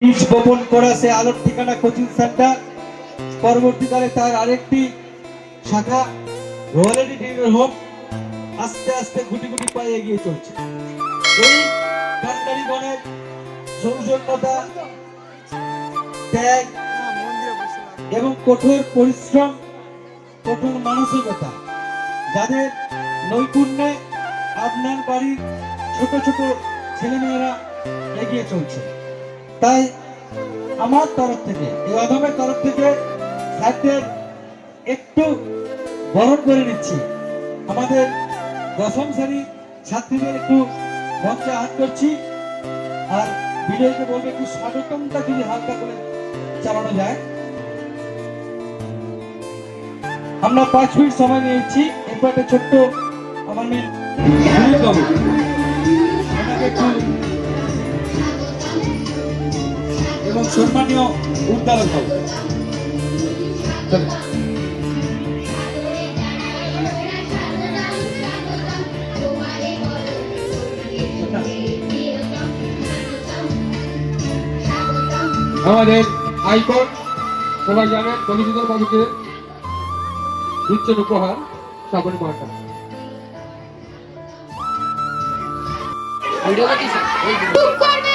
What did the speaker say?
বীজ বপন করা সে আলোর ঠিকানা কোচিং সেন্টার, পরবর্তীকালে তার আরেকটি শাখা রয়্যালিটি ট্রেনার হোম আস্তে আস্তে গুটি গুটি পায়ে এগিয়ে চলছে। এই কান্ডারিগণের সৌজন্যতা, ত্যাগ এবং কঠোর পরিশ্রম, কঠোর মানসিকতা, যাদের নৈপুণ্যে আপনার বাড়ির ছোট ছোট ছেলেমেয়েরা এগিয়ে চলছে। তাই আমার তরফ থেকে, এই অধমের তরফ থেকে স্যারদের একটু বরণ করে নিচ্ছি। আমাদের দশম শ্রেণীর ছাত্রীদের একটু মঞ্চে আহ্বান করছি, আর বিজয়কে বলবে একটু স্বাগতমটা যদি হালকা করে চালানো যায়। আমরা 5 মিনিট সময় নিয়েছি। এরপর একটা ছোট্ট আমার মেয়ে বাবু ওনাকে একটু এবং সম্মানীয় উদ্ধারক বাবু আমাদের আইকন সবাই জানেন মধুসূদন বাবুকে দিচ্ছেন উপহার শ্রাবণী মার্কা। ভিডিও করতেছি